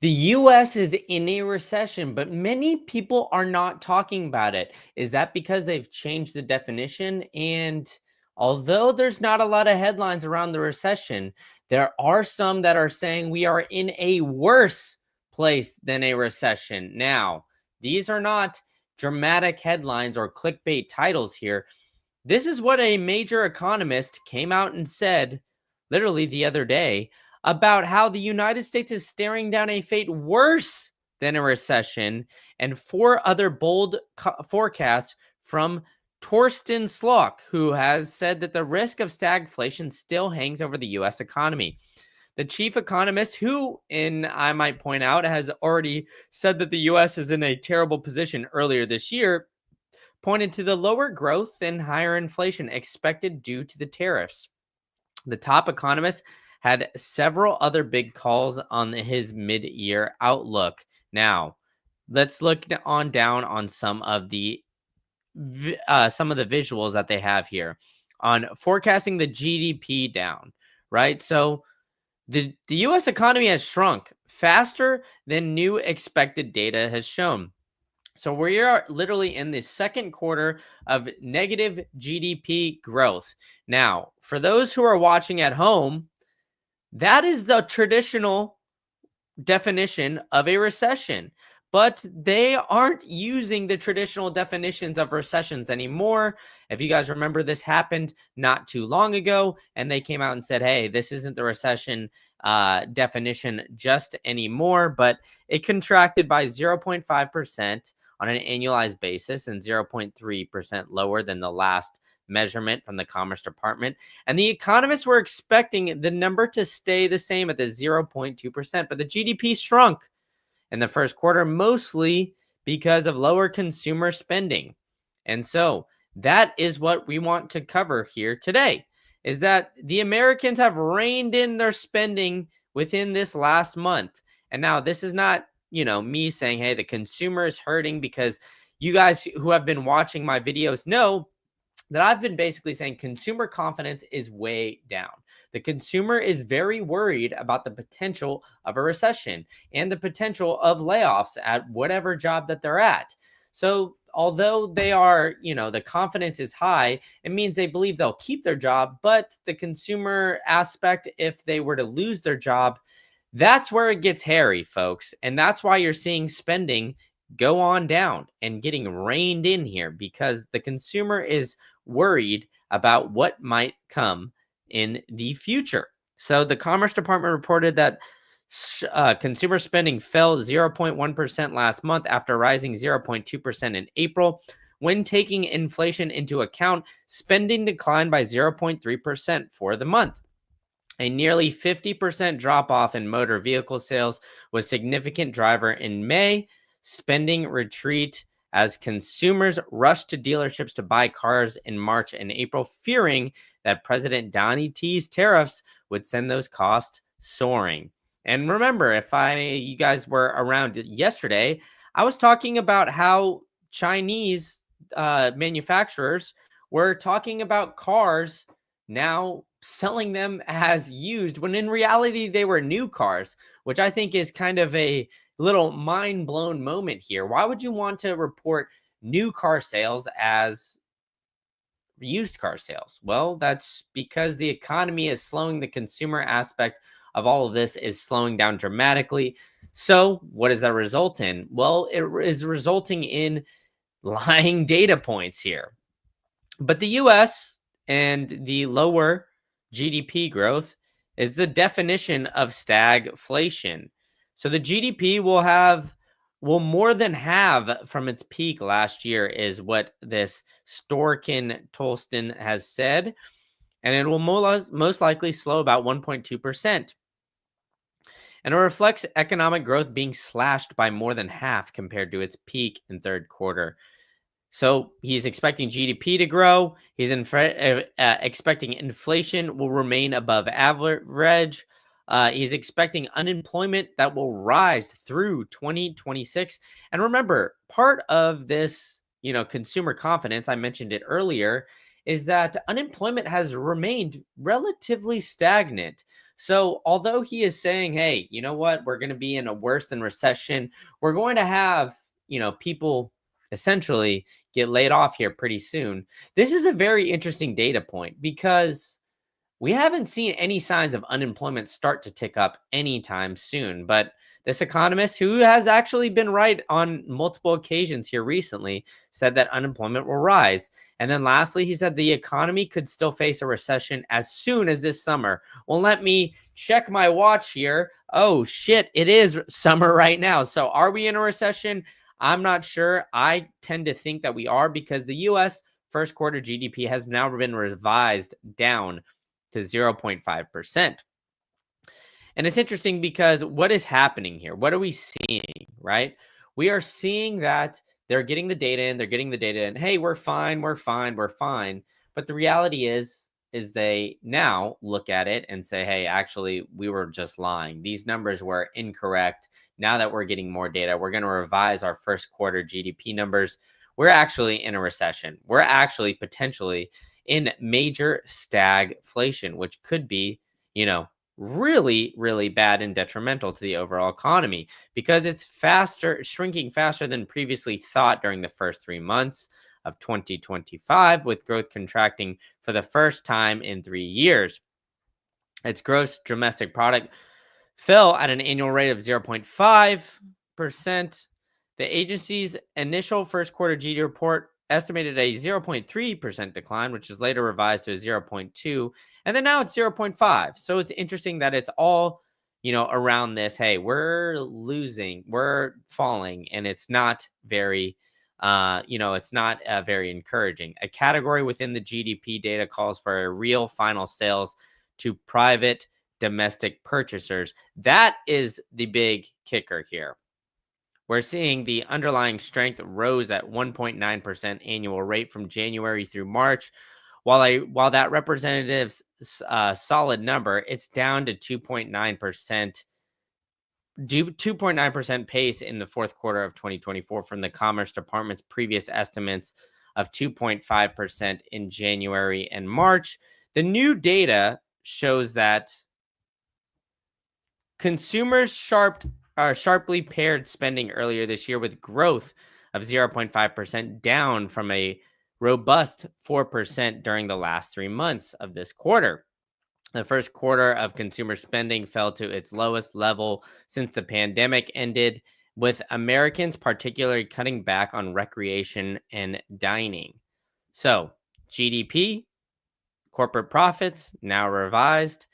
The US is in a recession, but many people are not talking about it. Is that because they've changed the definition? And although there's not a lot of headlines around the recession, there are some that are saying we are in a worse place than a recession. Now, these are not dramatic headlines or clickbait titles here. This is what a major economist came out and said literally the other day about how the United States is staring down a fate worse than a recession, and four other bold forecasts from Torsten Slock, who has said that the risk of stagflation still hangs over the US economy. The chief economist, who, and I might point out, has already said that the US is in a terrible position earlier this year, pointed to the lower growth and higher inflation expected due to the tariffs. The top economist had several other big calls on his mid-year outlook. Now, let's look on down on some of the visuals that they have here on forecasting the GDP down, right? So the US economy has shrunk faster than new expected data has shown. So we are literally in the second quarter of negative GDP growth. Now, for those who are watching at home, that is the traditional definition of a recession. But they aren't using the traditional definitions of recessions anymore. If you guys remember, this happened not too long ago, and they came out and said, hey, this isn't the recession definition just anymore, but it contracted by 0.5% on an annualized basis and 0.3% lower than the last measurement from the Commerce Department. And the economists were expecting the number to stay the same at the 0.2%, but the GDP shrunk in the first quarter, mostly because of lower consumer spending. And so that is what we want to cover here today, is that the Americans have reined in their spending within this last month. And now this is not, me saying, hey, the consumer is hurting, because you guys who have been watching my videos know that I've been basically saying consumer confidence is way down. The consumer is very worried about the potential of a recession and the potential of layoffs at whatever job that they're at. So although they are, the confidence is high, it means they believe they'll keep their job. But the consumer aspect, if they were to lose their job, that's where it gets hairy, folks. And that's why you're seeing spending go on down and getting reined in here, because the consumer is worried about what might come in the future. So the Commerce Department reported that consumer spending fell 0.1% last month after rising 0.2% in April. When taking inflation into account, spending declined by 0.3% for the month. A nearly 50% drop off in motor vehicle sales was a significant driver in May. Spending retreat as consumers rushed to dealerships to buy cars in March and April, fearing that President Donnie T's tariffs would send those costs soaring. And remember, if you guys were around yesterday, I was talking about how Chinese manufacturers were talking about cars now selling them as used, when in reality they were new cars, which I think is kind of a little mind blown moment here. Why would you want to report new car sales as used car sales? Well, that's because the economy is slowing. The consumer aspect of all of this is slowing down dramatically. So what does that result in? Well, it is resulting in lying data points here. But the US and the lower GDP growth is the definition of stagflation. So the GDP will more than halve from its peak last year, is what this Storkin Tolston has said, and it will most likely slow about 1.2%. And it reflects economic growth being slashed by more than half compared to its peak in third quarter. So he's expecting GDP to grow. He's expecting inflation will remain above average. He's expecting unemployment that will rise through 2026. And remember, part of this, consumer confidence, I mentioned it earlier, is that unemployment has remained relatively stagnant. So, although he is saying, hey, you know what, we're going to be in a worse than recession, we're going to have, people essentially get laid off here pretty soon. This is a very interesting data point because we haven't seen any signs of unemployment start to tick up anytime soon. But this economist, who has actually been right on multiple occasions here recently, said that unemployment will rise. And then lastly, he said the economy could still face a recession as soon as this summer. Well, let me check my watch here. Oh, shit, it is summer right now. So are we in a recession? I'm not sure. I tend to think that we are because the US first quarter GDP has now been revised down to 0.5%. And it's interesting because what is happening here? What are we seeing, right? We are seeing that they're getting the data in, they're getting the data in. Hey, we're fine, we're fine, we're fine. But the reality is they now look at it and say, hey, actually, we were just lying. These numbers were incorrect. Now that we're getting more data, we're going to revise our first quarter GDP numbers. We're actually in a recession. We're actually potentially in major stagflation, which could be, really, really bad and detrimental to the overall economy because it's shrinking faster than previously thought during the first 3 months of 2025, with growth contracting for the first time in 3 years. Its gross domestic product fell at an annual rate of 0.5%. The agency's initial first quarter GDP report estimated a 0.3% decline, which is later revised to a 0.2, and then now it's 0.5. So it's interesting that it's all, around this. Hey, we're losing, we're falling, and it's not very, it's not very encouraging. A category within the GDP data calls for a real final sales to private domestic purchasers. That is the big kicker here. We're seeing the underlying strength rose at 1.9% annual rate from January through March. While that representative's solid number, it's down to 2.9%. 2.9% pace in the fourth quarter of 2024 from the Commerce Department's previous estimates of 2.5% in January and March. The new data shows that consumers sharply paired spending earlier this year with growth of 0.5%, down from a robust 4% during the last 3 months of this quarter. The first quarter of consumer spending fell to its lowest level since the pandemic ended, with Americans particularly cutting back on recreation and dining. So, GDP, corporate profits, now revised.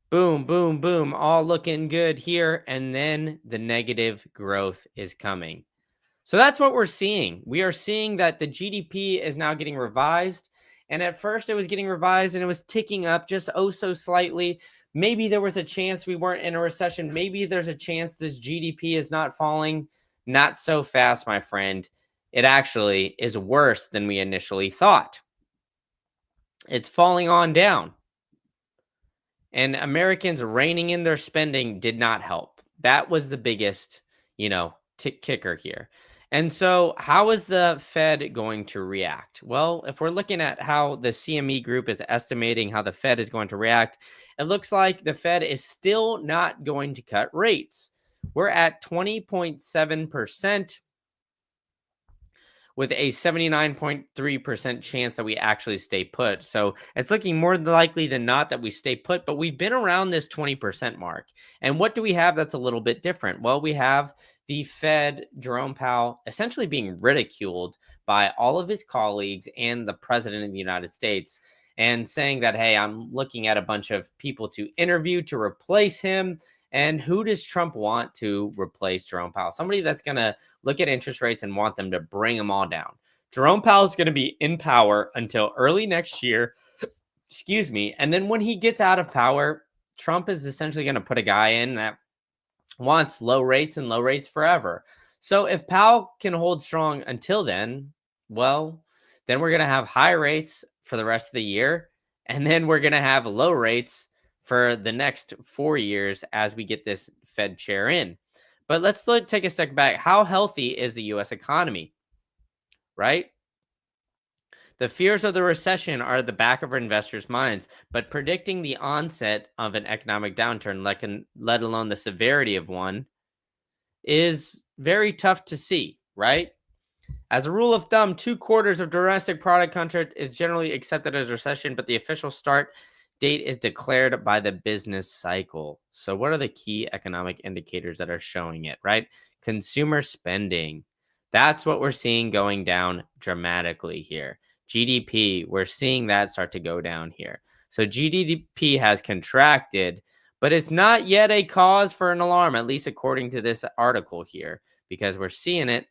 Boom, boom, boom, all looking good here. And then the negative growth is coming. So that's what we're seeing. We are seeing that the GDP is now getting revised. And at first it was getting revised and it was ticking up just oh so slightly. Maybe there was a chance we weren't in a recession. Maybe there's a chance this GDP is not falling. Not so fast, my friend. It actually is worse than we initially thought. It's falling on down. And Americans reining in their spending did not help. That was the biggest, kicker here. And so, how is the Fed going to react? Well, if we're looking at how the CME group is estimating how the Fed is going to react, it looks like the Fed is still not going to cut rates. We're at 20.7%. With a 79.3% chance that we actually stay put. So it's looking more likely than not that we stay put, but we've been around this 20% mark. And what do we have that's a little bit different? Well, we have the Fed, Jerome Powell, essentially being ridiculed by all of his colleagues and the president of the United States, and saying that, hey, I'm looking at a bunch of people to interview to replace him. And who does Trump want to replace Jerome Powell? Somebody that's going to look at interest rates and want them to bring them all down. Jerome Powell is going to be in power until early next year. Excuse me. And then when he gets out of power, Trump is essentially going to put a guy in that wants low rates and low rates forever. So if Powell can hold strong until then, well, then we're going to have high rates for the rest of the year. And then we're going to have low rates for the next 4 years as we get this Fed chair in. But let's take a step back. How healthy is the U.S. economy, right? The fears of the recession are at the back of our investors' minds, but predicting the onset of an economic downturn, let alone the severity of one, is very tough to see, right? As a rule of thumb, 2 quarters of domestic product contract is generally accepted as recession, but the official start date is declared by the business cycle. So, what are the key economic indicators that are showing it, right? Consumer spending. That's what we're seeing going down dramatically here. GDP, we're seeing that start to go down here. So, GDP has contracted, but it's not yet a cause for an alarm, at least according to this article here, because we're seeing it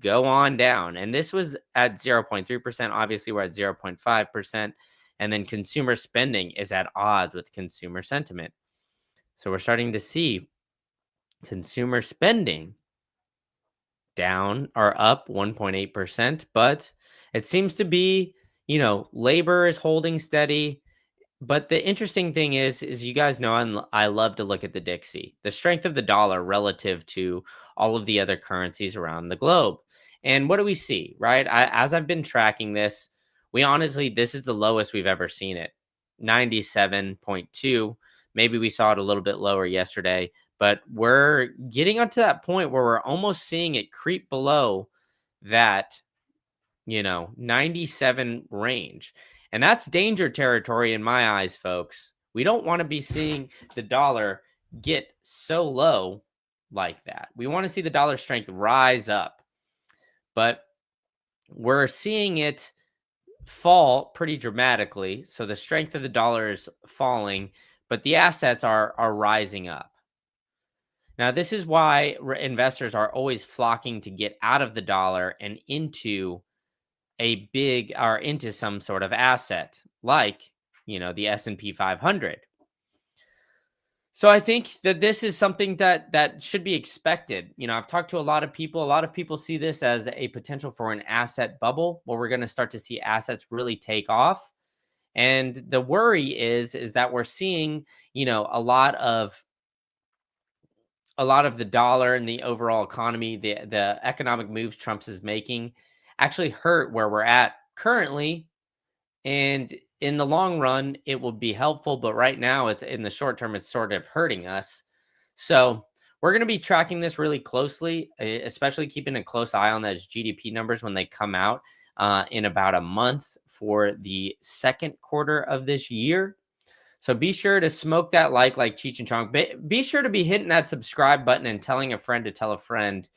go on down. And this was at 0.3%. Obviously, we're at 0.5%. And then consumer spending is at odds with consumer sentiment. So we're starting to see consumer spending down or up 1.8%. But it seems to be, labor is holding steady. But the interesting thing is you guys know I love to look at the Dixie, the strength of the dollar relative to all of the other currencies around the globe. And what do we see, right? As I've been tracking this, this is the lowest we've ever seen it, 97.2. Maybe we saw it a little bit lower yesterday, but we're getting up to that point where we're almost seeing it creep below that 97 range. And that's danger territory in my eyes, folks. We don't want to be seeing the dollar get so low like that. We want to see the dollar strength rise up. But we're seeing it fall pretty dramatically. So the strength of the dollar is falling, but the assets are rising up. Now, this is why investors are always flocking to get out of the dollar and into into some sort of asset like, the S&P 500. So I think that this is something that should be expected. I've talked to a lot of people. A lot of people see this as a potential for an asset bubble where we're going to start to see assets really take off. And the worry is that we're seeing, a lot of the dollar and the overall economy, the economic moves Trump is making actually hurt where we're at currently. And in the long run, it will be helpful. But right now, it's in the short term, it's sort of hurting us. So we're going to be tracking this really closely, especially keeping a close eye on those GDP numbers when they come out in about a month for the second quarter of this year. So be sure to smoke that like Cheech and Chong. Be sure to be hitting that subscribe button and telling a friend to tell a friend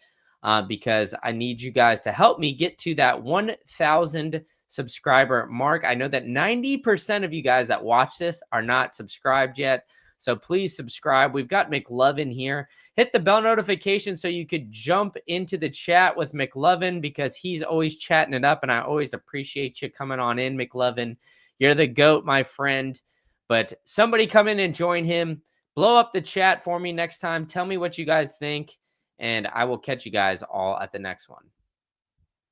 because I need you guys to help me get to that 1,000 subscriber mark. I know that 90% of you guys that watch this are not subscribed yet. So please subscribe. We've got McLovin here. Hit the bell notification so you could jump into the chat with McLovin because he's always chatting it up. And I always appreciate you coming on in, McLovin. You're the GOAT, my friend. But somebody come in and join him. Blow up the chat for me next time. Tell me what you guys think. And I will catch you guys all at the next one.